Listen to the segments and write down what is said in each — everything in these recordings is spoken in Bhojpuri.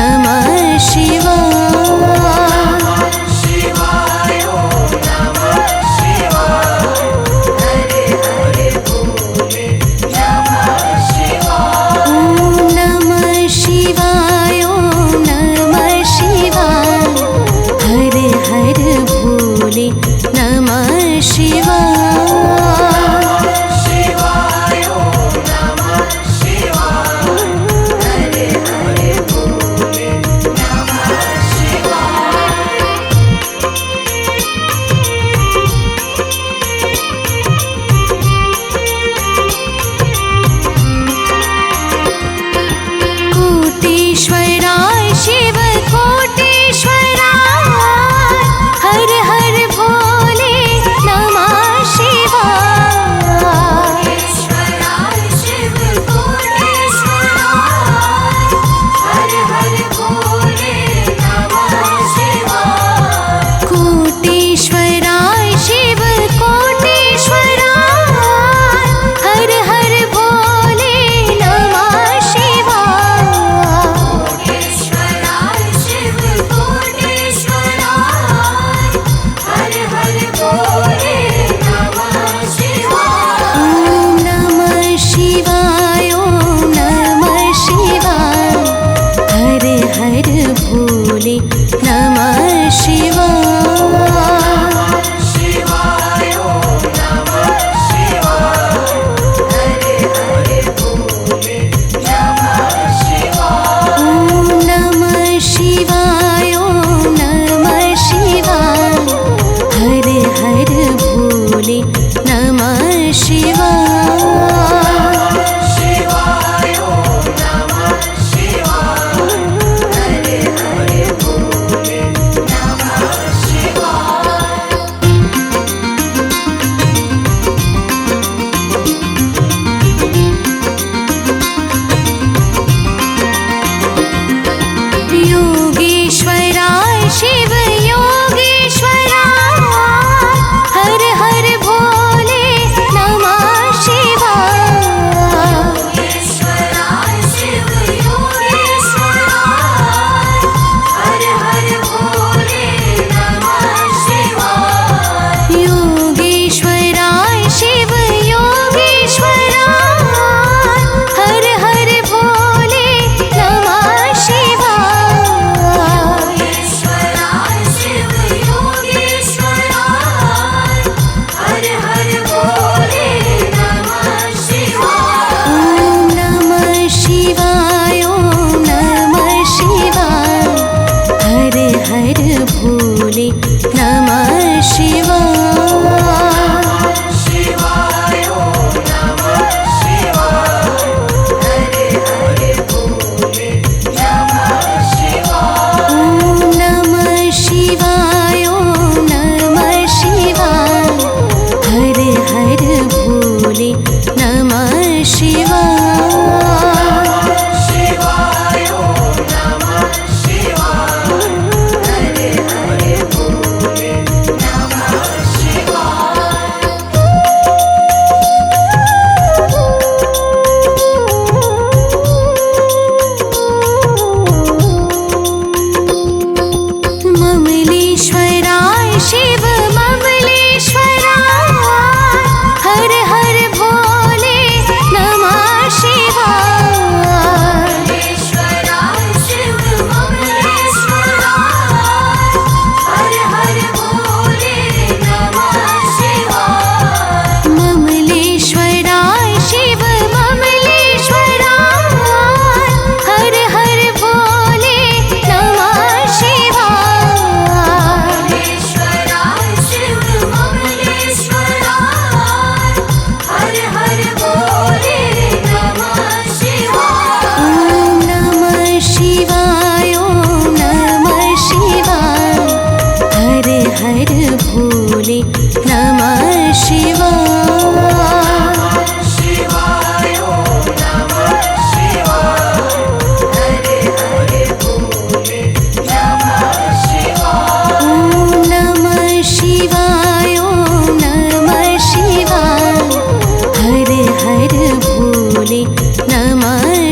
नमः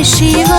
शिवाय।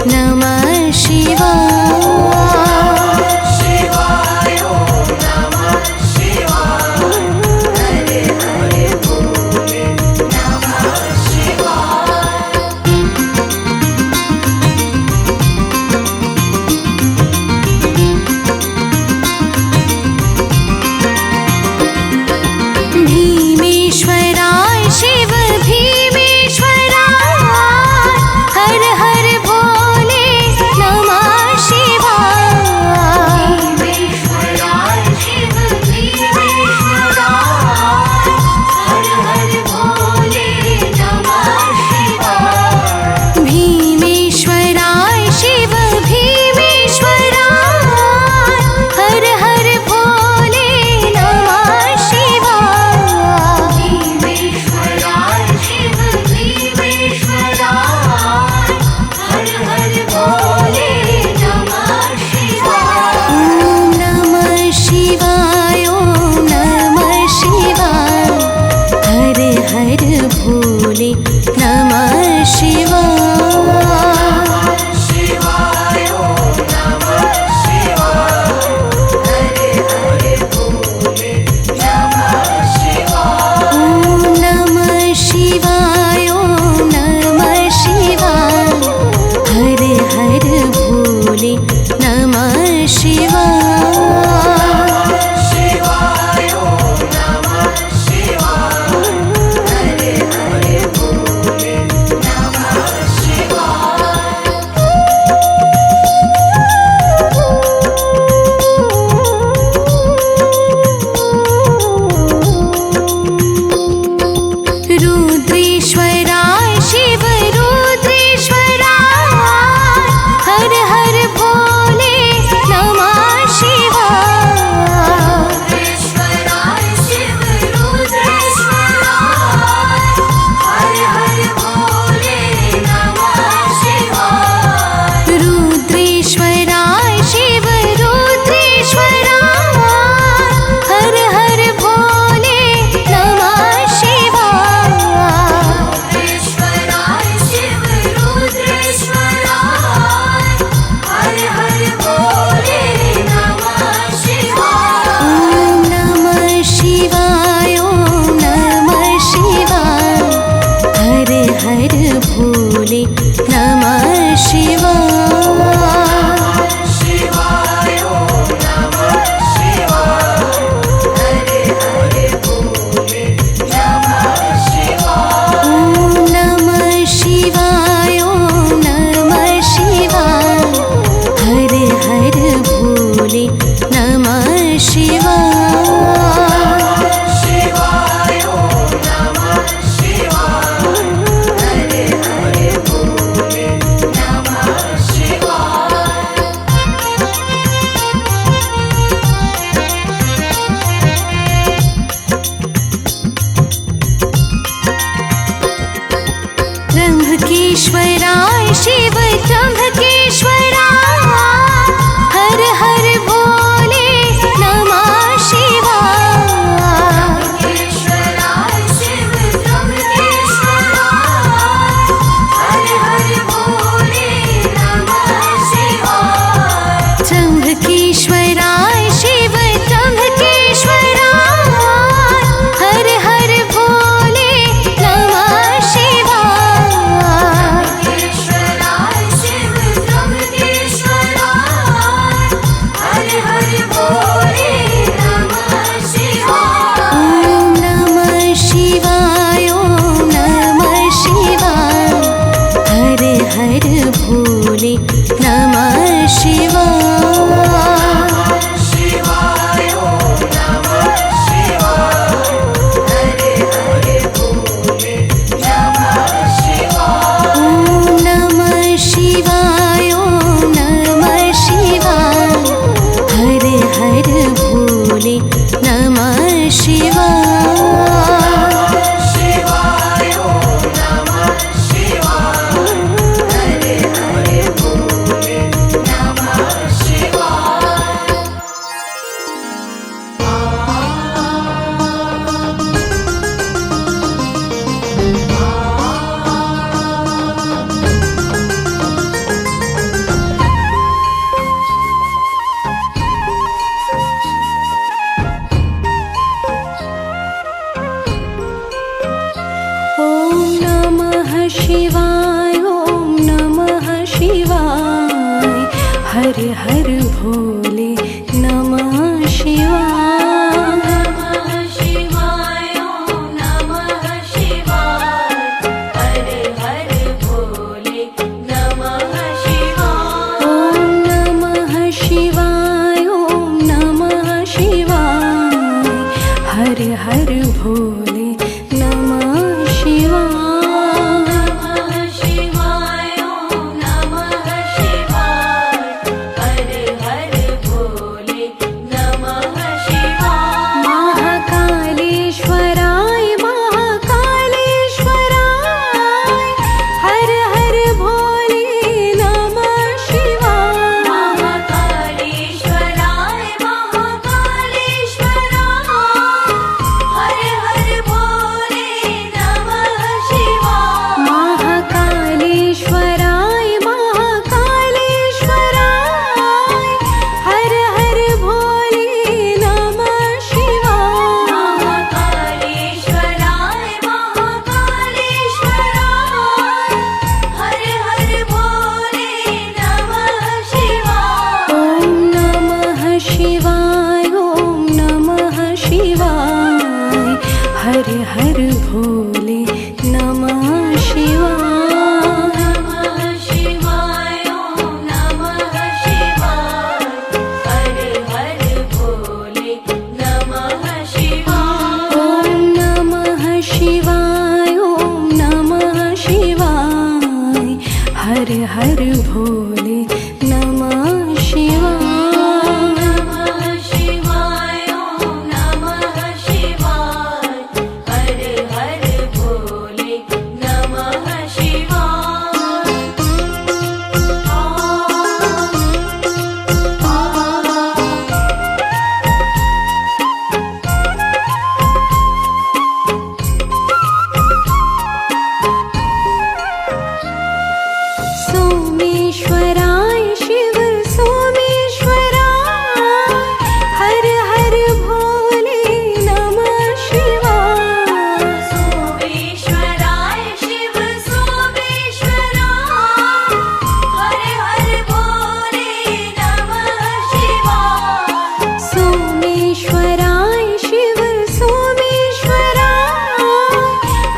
नमः शिवाय। भीमेश्वराय शिव भीमेश्वराय, हर हर भोले नमः शिवाय। भीमेश्वराय शिव भीमेश्वराय, हर हर भोले नमः शिवाय। भीमेश्वराय शिव भीमेश्वराय, हर हर भोले नमः शिवाय। भीमेश्वराय शिव भीमेश्वराय, हर हर भोले नमः शिवाय। ओम नमः शिवाय, ओम नमः शिवाय, हर हर भोले नमः शिवाय। ओम नमः शिवाय, हर हर भोले नमः शिवाय। रुद्रेश्वराय शिव रुद्रेश्वराय, हर हर भोले नमः शिवाय। रुद्रेश्वराय शिव रुद्रेश्वराय, हर हर भोले नमः शिवाय। रुद्रेश्वराय शिव रुद्रेश्वराय, हर हर भोले नमः शिवाय। रुद्रेश्वराय शिव रुद्रेश्वराय, हर हर भोले नमः शिवाय। ओम नमः शिवाय, ओम नमः शिवाय, हर हर भोले नमः ओम नमः शिवाय, ओम नमः शिवाय, हर हर भोले नमः त्र्यंबकेश्वराय शिव त्र्यंबकेश्वराय, हर हर भोले नमः शिवाय। त्र्यंबकेश्वराय शिव त्र्यंबकेश्वराय, हर हर भोले नमः शिवाय। त्र्यंबकेश्वराय शिव त्र्यंबकेश्वराय, हर हर भोले नमः शिवाय। त्र्यंबकेश्वराय शिव त्र्यंबकेश्वराय, हर हर भोले नमः शिवाय। ओम नमः शिवाय, ओम नमः शिवाय, हर हर भोले नमः शिवाय। ओम नमः शिवाय, ओम नमः शिवाय, हर हर भोले नमः शिवाय। भोले नमः शिवाय। नमः शिवाय ॐ नमः शिवाय हर हर भोले नमः शिवाय। ॐ नमः शिवाय ॐ नमः शिवाय हर हर भोले नमः शिवाय। नमः शिवाय ॐ नमः शिवाय हर हर भोले नमः शिवाय। महाकालेश्वराय महाकालेश्वराय हर हर भोले नमः शिवाय। महाकालेश्वराय महाकालेश्वराय हर हर भोले नमः शिवाय। महाकालेश्वराय महाकालेश्वराय हर हर भोले नमः शिवाय। महाकालेश्वराय महाकालेश्वराय हर हर भोले नमः शिवाय। ॐ नमः शिवाय ॐ नमः शिवाय हर हर भोले नमः शिवाय। नमः शिवाय ॐ नमः शिवाय हर हर भोले नमः शिवाय। ॐ नमः शिवाय ॐ नमः शिवाय हर हर भोले नमः शिवाय। नमः शिवाय ॐ नमः शिवाय हर हर भोले नमः शिवाय। सोमेश्वराय शिव सोमेश्वराय हर हर भोले नमः शिवाय। सोमेश्वराय शिव सोमेश्वराय हर हर भोले नमः शिवाय। सोमेश्वराय शिव सोमेश्वराय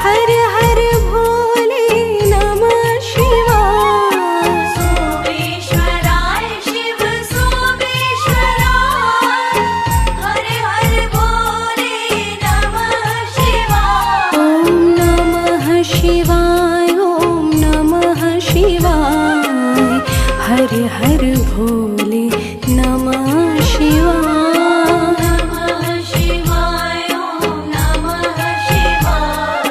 हर हर भोले नमः शिवाय। सोमेश्वराय शिव सोमेश्वराय हर हर भोले नमः शिवाय। ॐ नमः शिवाय ॐ नमः शिवाय हर हर भोले नमः शिवाय। नमः शिवाय ॐ नमः शिवाय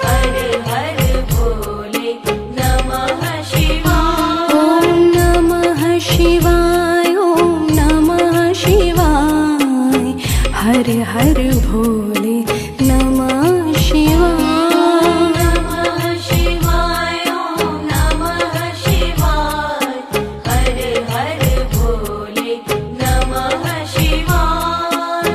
हर हर भोले नमः शिवाय। ॐ नमः शिवाय ॐ नमः शिवाय हर हर भोले नमः शिवाय। नमः शिवाय ॐ नमः शिवाय हर हर भोले नमः शिवाय।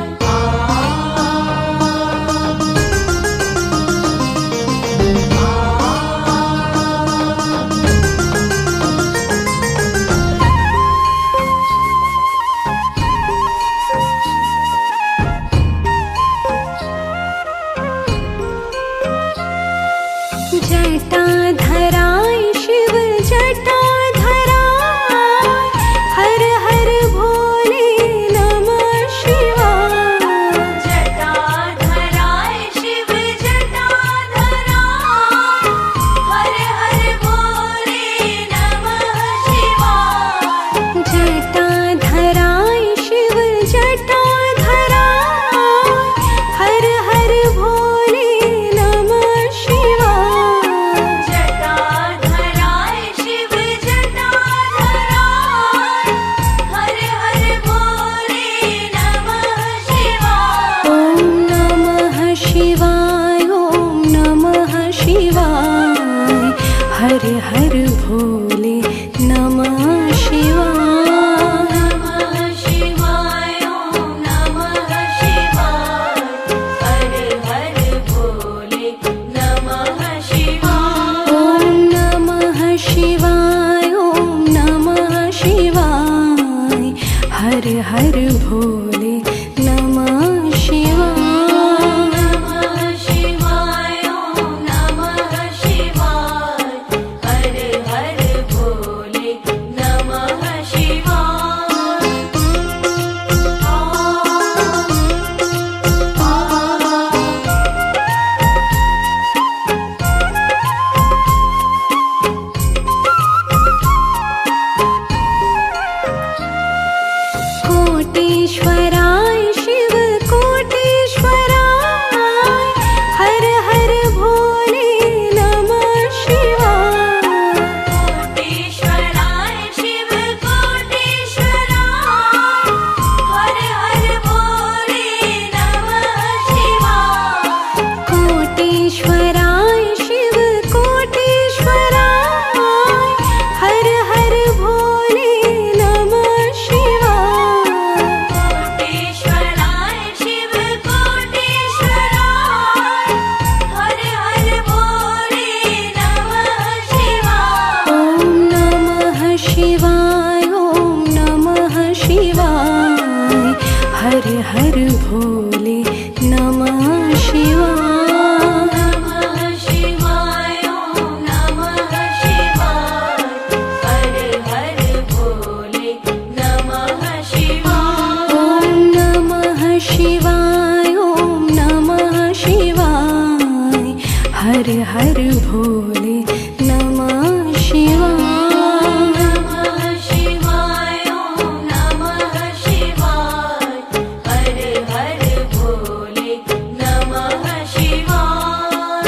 हर भोले नमः शिवाय। नमः शिवाय ॐ नमः शिवाय हर हर भोले नमः शिवाय। कोटीश्वराय शिव कोटीश्वराय हर हर भोले नमः शिवाय। कोटीश्वराय शिव कोटीश्वराय हर हर भोले नमः शिवाय। कोटीश्वराय शिव कोटीश्वराय हर हर भोले नमः शिवाय। कोटीश्वराय शिव कोटीश्वराय हर हर भोले नमः शिवाय। ॐ नमः शिवाय ॐ नमः शिवाय हर हर भोले नमः शिवाय। नमः शिवाय ॐ नमः शिवाय हर हर भोले नमः शिवाय। ॐ नमः शिवाय ॐ नमः शिवाय हर हर भोले नमः शिवाय। नमः शिवाय ॐ नमः शिवाय हर हर भोले नमः शिवाय।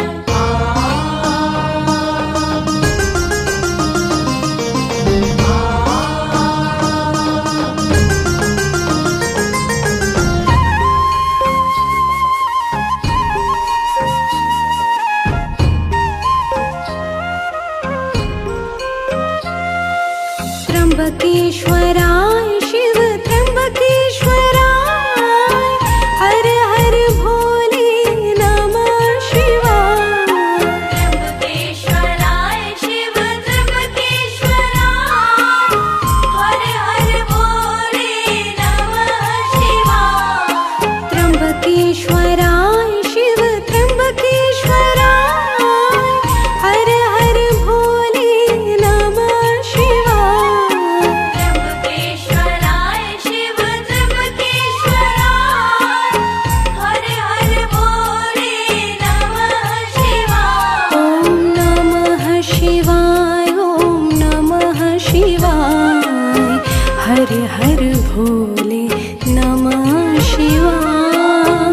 त्र्यंबकेश्वराय शिव त्र्यंबकेश्वराय हर हर भोले नमः शिवाय। त्र्यंबकेश्वराय शिव त्र्यंबकेश्वराय हर हर भोले नमः शिवाय। त्र्यंबकेश्वराय शिव त्र्यंबकेश्वराय हर हर भोले नमः शिवाय। त्र्यंबकेश्वराय शिव त्र्यंबकेश्वराय हर हर भोले नमः शिवाय। ॐ नमः शिवाय ॐ नमः शिवाय हर हर भोले नमः शिवाय।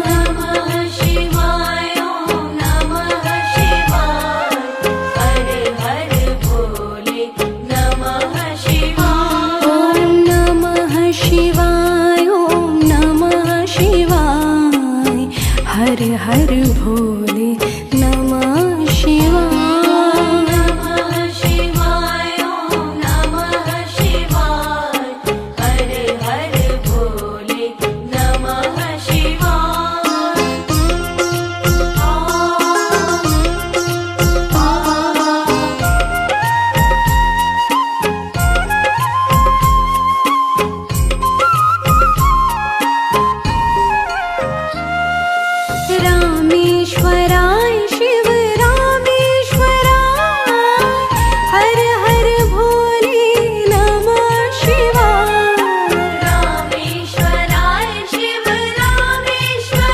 नमः शिवाय ॐ नमः शिवाय हर हर भोले नमः शिवाय। ॐ नमः शिवाय ॐ नमः शिवाय हर हर भोले नमः शिवाय। नमः शिवाय ॐ नमः शिवाय हर हर भोले नमः शिवाय। रामेश्वराय शिव रामेश्वराय हर हर भोले नमः शिवाय। रामेश्वराय शिव रामेश्वराय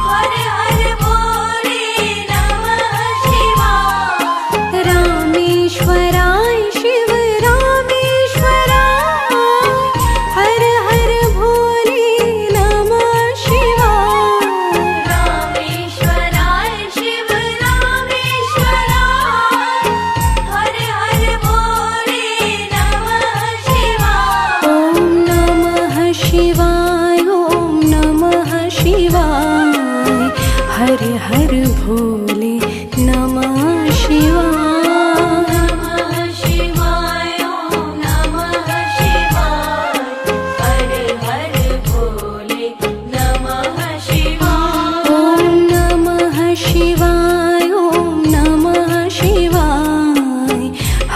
हर हर भोले नमः शिवाय। रामेश्वराय शिव रामेश्वराय हर हर भोले नमः शिवाय। रामेश्वराय शिव रामेश्वराय हर हर भोले नमः शिवाय। ॐ नमः शिवाय ॐ नमः शिवाय हर हर भोले नमः शिवाय। नमः शिवाय ॐ नमः शिवाय हर हर भोले नमः शिवाय। ॐ नमः शिवाय ॐ नमः शिवाय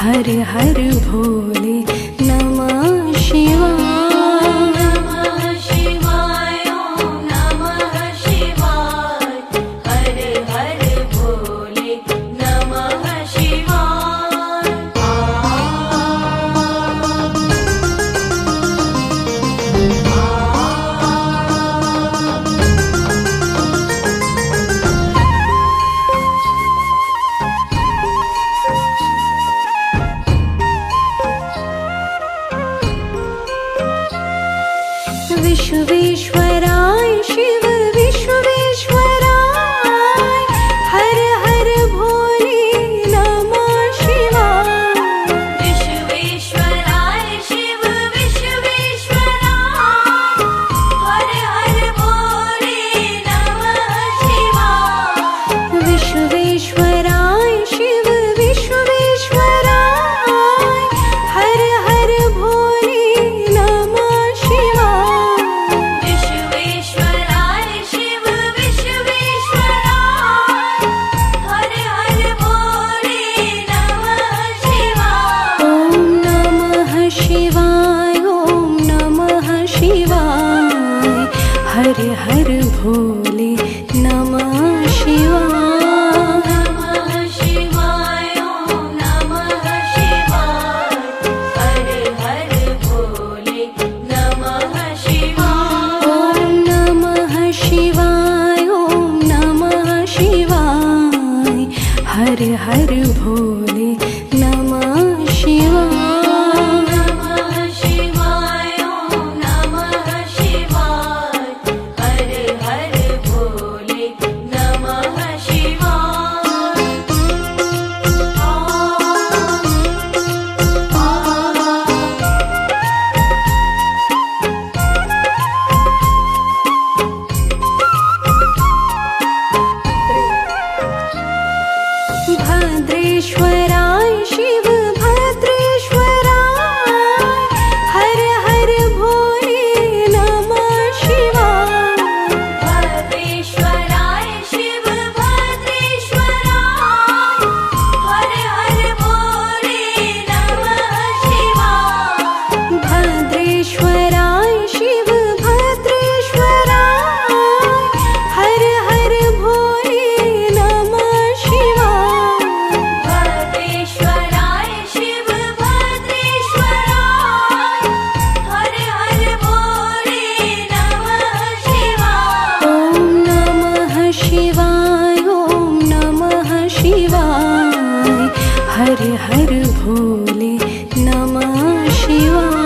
हर हर भोले नमः शिवाय। विश्वेश्वराय शिव विश्वेश्वराय हर हर भोले नमः शिवाय विश्वेश्वराय शिव विश्वेश्वराय हर हर भोले नमः शिवाय विश्वेश्वराय शिव विश्वेश्वराय हर हर भोले नमः शिवाय विश्वेश्वराय शिव विश्वेश्वराय हर हर भोले नमः शिवाय ॐ नमः शिवाय ॐ नमः शिवाय हर हर भोले नमः शिवाय नमः शिवाय ॐ नमः शिवाय हर हर भोले नमः शिवाय ॐ नमः शिवाय ॐ नमः शिवाय हर हर भोले नमः शिवाय नमः शिवाय ॐ नमः शिवाय हर हर भोले नमः शिवाय भद्रेश्वराय शिव भद्रेश्वराय हर हर भोले नमः शिवाय भद्रेश्वराय शिव भद्रेश्वराय हर हर भोले नमः शिवाय भद्रेश्वराय शिव भद्रेश्वराय हर हर भोले नमः शिवाय भद्रेश्वराय शिव भद्रेश्वराय हर हर भोले नमः शिवाय ॐ नमः शिवाय ॐ नमः शिवाय हर हर भोले नमः शिवाय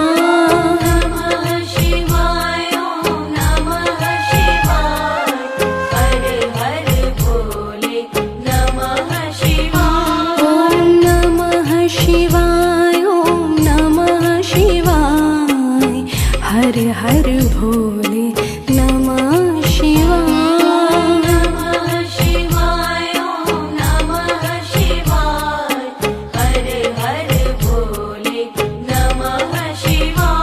नमः शिवाय ॐ नमः शिवाय हर हर भोले नमः शिवाय ॐ नमः शिवाय ॐ नमः शिवाय हर हर भोले नमः शिवाय नमः शिवाय ॐ नमः शिवाय हर हर भोले नमः शिवाय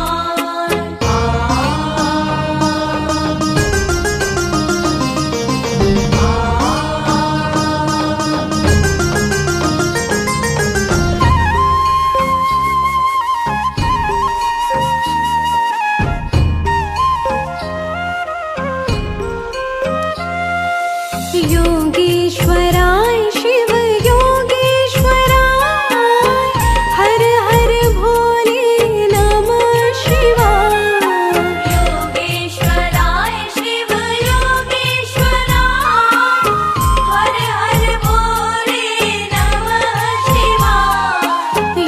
योगेश्वराय शिव योगेश्वराय हर हर भोले नमः शिवाय योगेश्वराय शिव योगेश्वराय हर हर भोले नमः शिवाय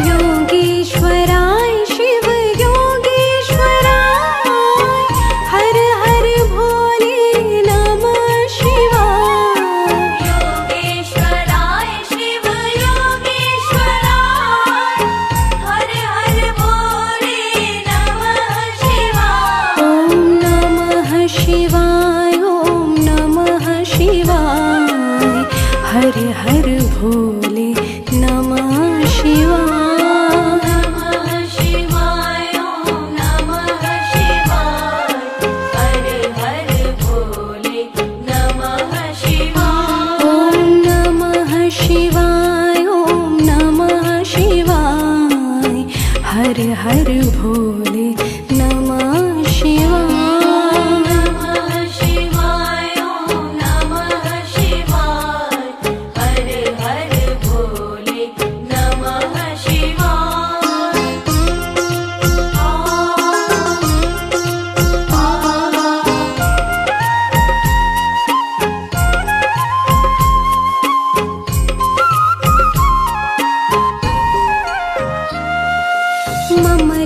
योगेश्वराय शिव योगेश्वराय हर हर भोले नमः शिवाय योगेश्वराय शिव योगेश्वराय हर हर भोले नमः शिवाय ॐ नमः शिवाय ॐ नमः शिवाय हर हर भोले नमः शिवाय नमः शिवाय ॐ नमः शिवाय हर हर भोले नमः शिवाय ॐ नमः शिवाय ॐ नमः शिवाय हर हर भोले नमः शिवाय नमः शिवाय ॐ नमः शिवाय हर हर भोले नमः शिवाय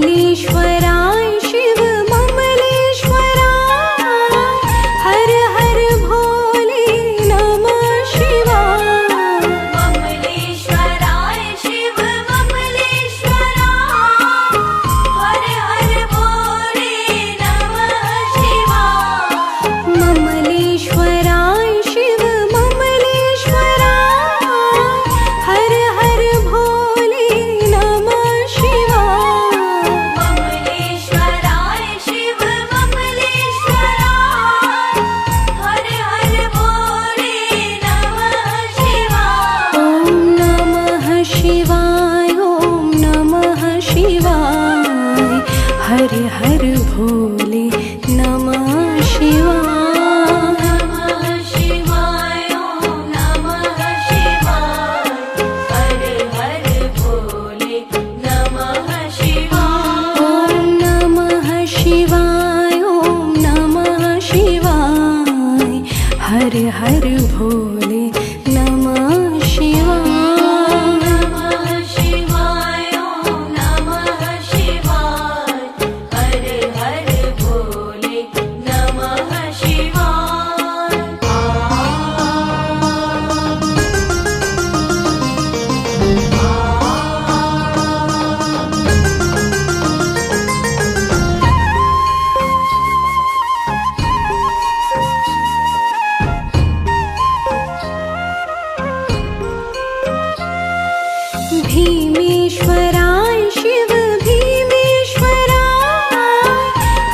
ममलेश्वराय शिव ममलेश्वराय शिवाय हर हर भोले नमः शिवाय नमः शिवाय ॐ नमः शिवाय हर हर भोले नमः शिवाय ॐ नमः शिवाय ॐ नमः शिवाय हर हर भोले नमः शिवाय नमः शिवाय ॐ नमः शिवाय हर हर भोले नमः शिवाय भीमेश्वराय शिव भीमेश्वराय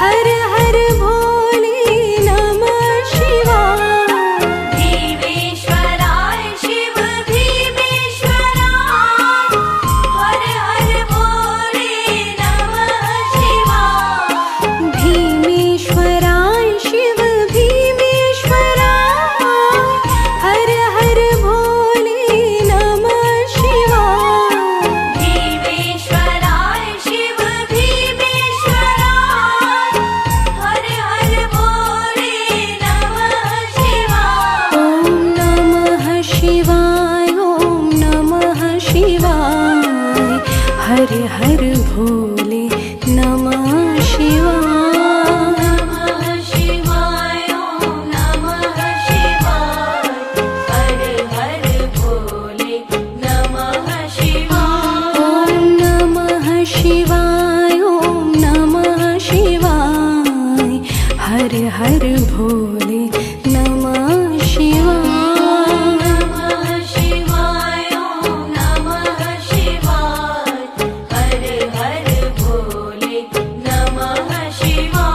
हर हर भोले नमः शिवाय भीमेश्वराय शिव भीमेश्वराय हर हर भोले नमः शिवाय भीमेश्वराय शिव भीमेश्वराय हर हर भोले नमः शिवाय भीमेश्वराय शिव भीमेश्वराय हर हर भोले नमः शिवाय ॐ नमः शिवाय ॐ नमः शिवाय हर हर भोले नमः शिवाय नमः शिवाय ॐ नमः शिवाय हर हर भोले नमः शिवाय ॐ नमः शिवाय ॐ नमः शिवाय हर हर भोले नमः शिवाय नमः शिवाय ॐ नमः शिवाय हर हर भोले नमः शिवाय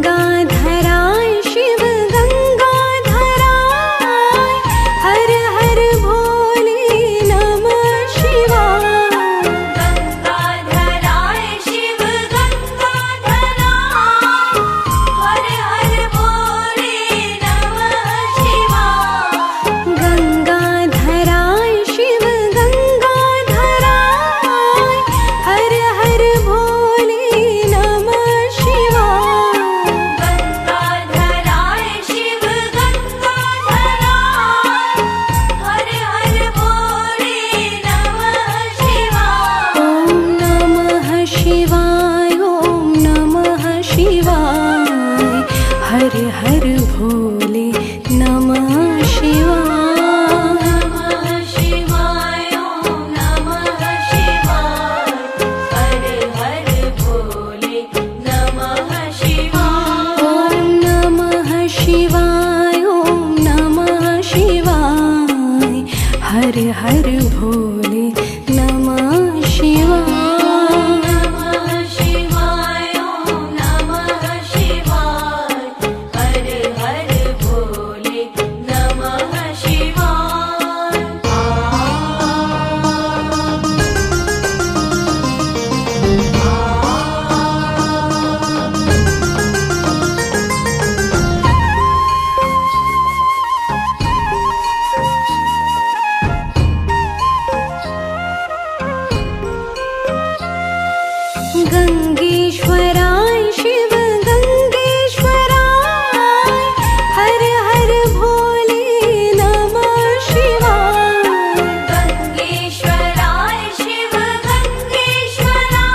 गंगाधराय शिव गंगाधराय हर हर भोले नमः शिवाय गंगाधराय शिव गंगाधराय हर हर भोले नमः शिवाय गंगाधराय शिव गंगाधराय हर हर भोले नमः शिवाय गंगाधराय शिव गंगाधराय हर हर भोले नमः शिवाय ॐ नमः शिवाय ॐ नमः शिवाय हर हर भोले नमः शिवाय नमः शिवाय ॐ नमः शिवाय हर हर भोले नमः शिवाय ॐ नमः शिवाय ॐ नमः शिवाय हर हर भोले नमः शिवाय नमः शिवाय ॐ नमः शिवाय हर हर भोले नमः शिवाय गंगेश्वराय शिव गंगेश्वराय हर हर भोले नमः शिवाय गंगेश्वराय शिव गंगेश्वराय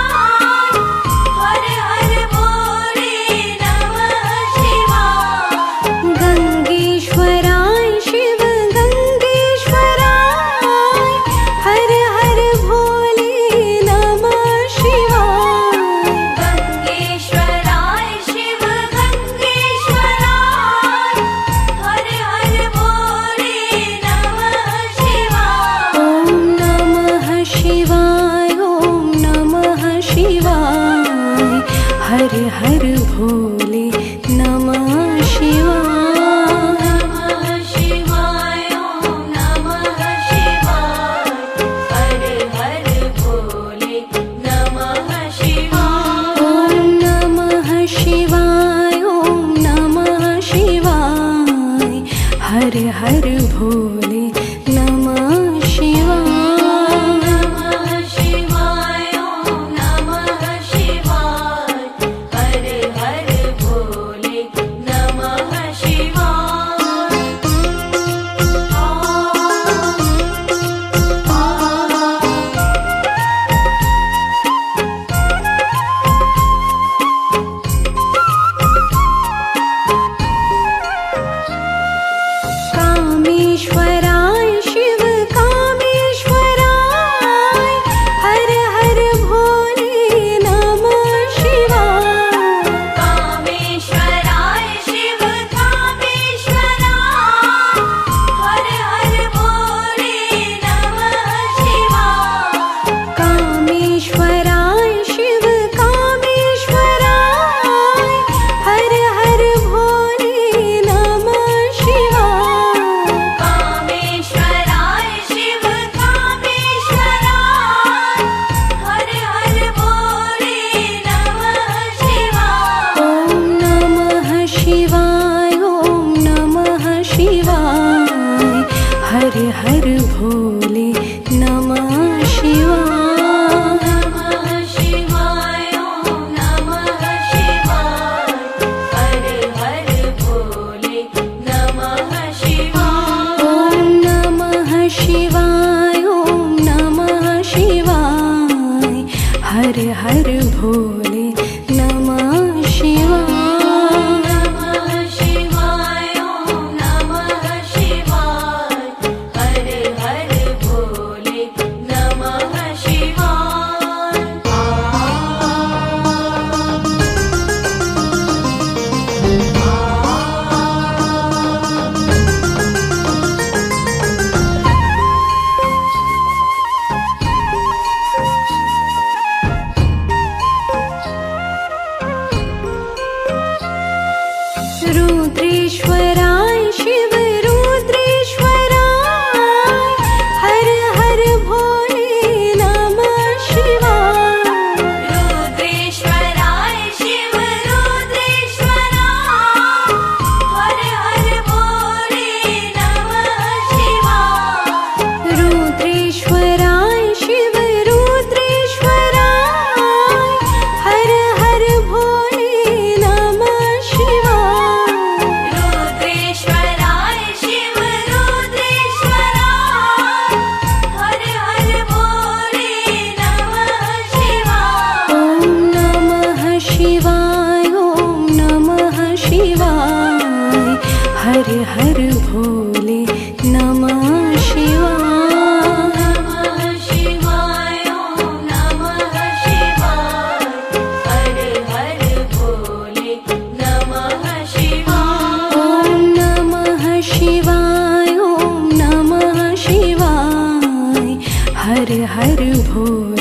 हर हर भोले नमः शिवाय गंगेश्वराय शिव गंगेश्वराय हर हर भोले नमः शिवाय हर भोले नमः शिवाय। नमः शिवाय ॐ नमः शिवाय हर हर भोले नमः शिवाय ॐ नमः शिवाय ॐ नमः शिवाय हर हर भोले नमः शिवाय। नमः शिवाय ॐ नमः शिवाय हर हर भोले नमः शिवाय कामेश्वराय शिव कामेश्वराय हर हर भोले नमः शिवाय। कामेश्वराय शिव कामेश्वराय हर हर भोले नमः शिवाय कामेश्वराय शिव कामेश्वराय हर हर भोले नमः शिवाय। कामेश्वराय शिव कामेश्वराय हर हर भोले नमः शिवाय ॐ नमः शिवाय ॐ नमः शिवाय हर हर भोले नमः शिवाय। नमः शिवाय ॐ नमः शिवाय हर हर भोले नमः शिवाय ॐ नमः शिवाय ॐ नमः शिवाय हर हर भोले नमः शिवाय। नमः शिवाय ॐ नमः शिवाय हर हर भोले नमः शिवाय रुद्रेश्वराय शिव रुद्रेश्वराय हर हर भोले नमः शिवाय। रुद्रेश्वराय शिव रुद्रेश्वराय हर हर भोले नमः शिवाय रुद्रेश्वराय शिव रुद्रेश्वराय हर हर भोले नमः शिवाय। रुद्रेश्वराय शिव रुद्रेश्वराय हर हर भोले नमः शिवाय ॐ नमः शिवाय ॐ नमः शिवाय हर हर भोले नमः शिवाय। नमः शिवाय ॐ नमः शिवाय हर हर भोले नमः शिवाय ॐ नमः शिवाय ॐ नमः शिवाय हर हर भोले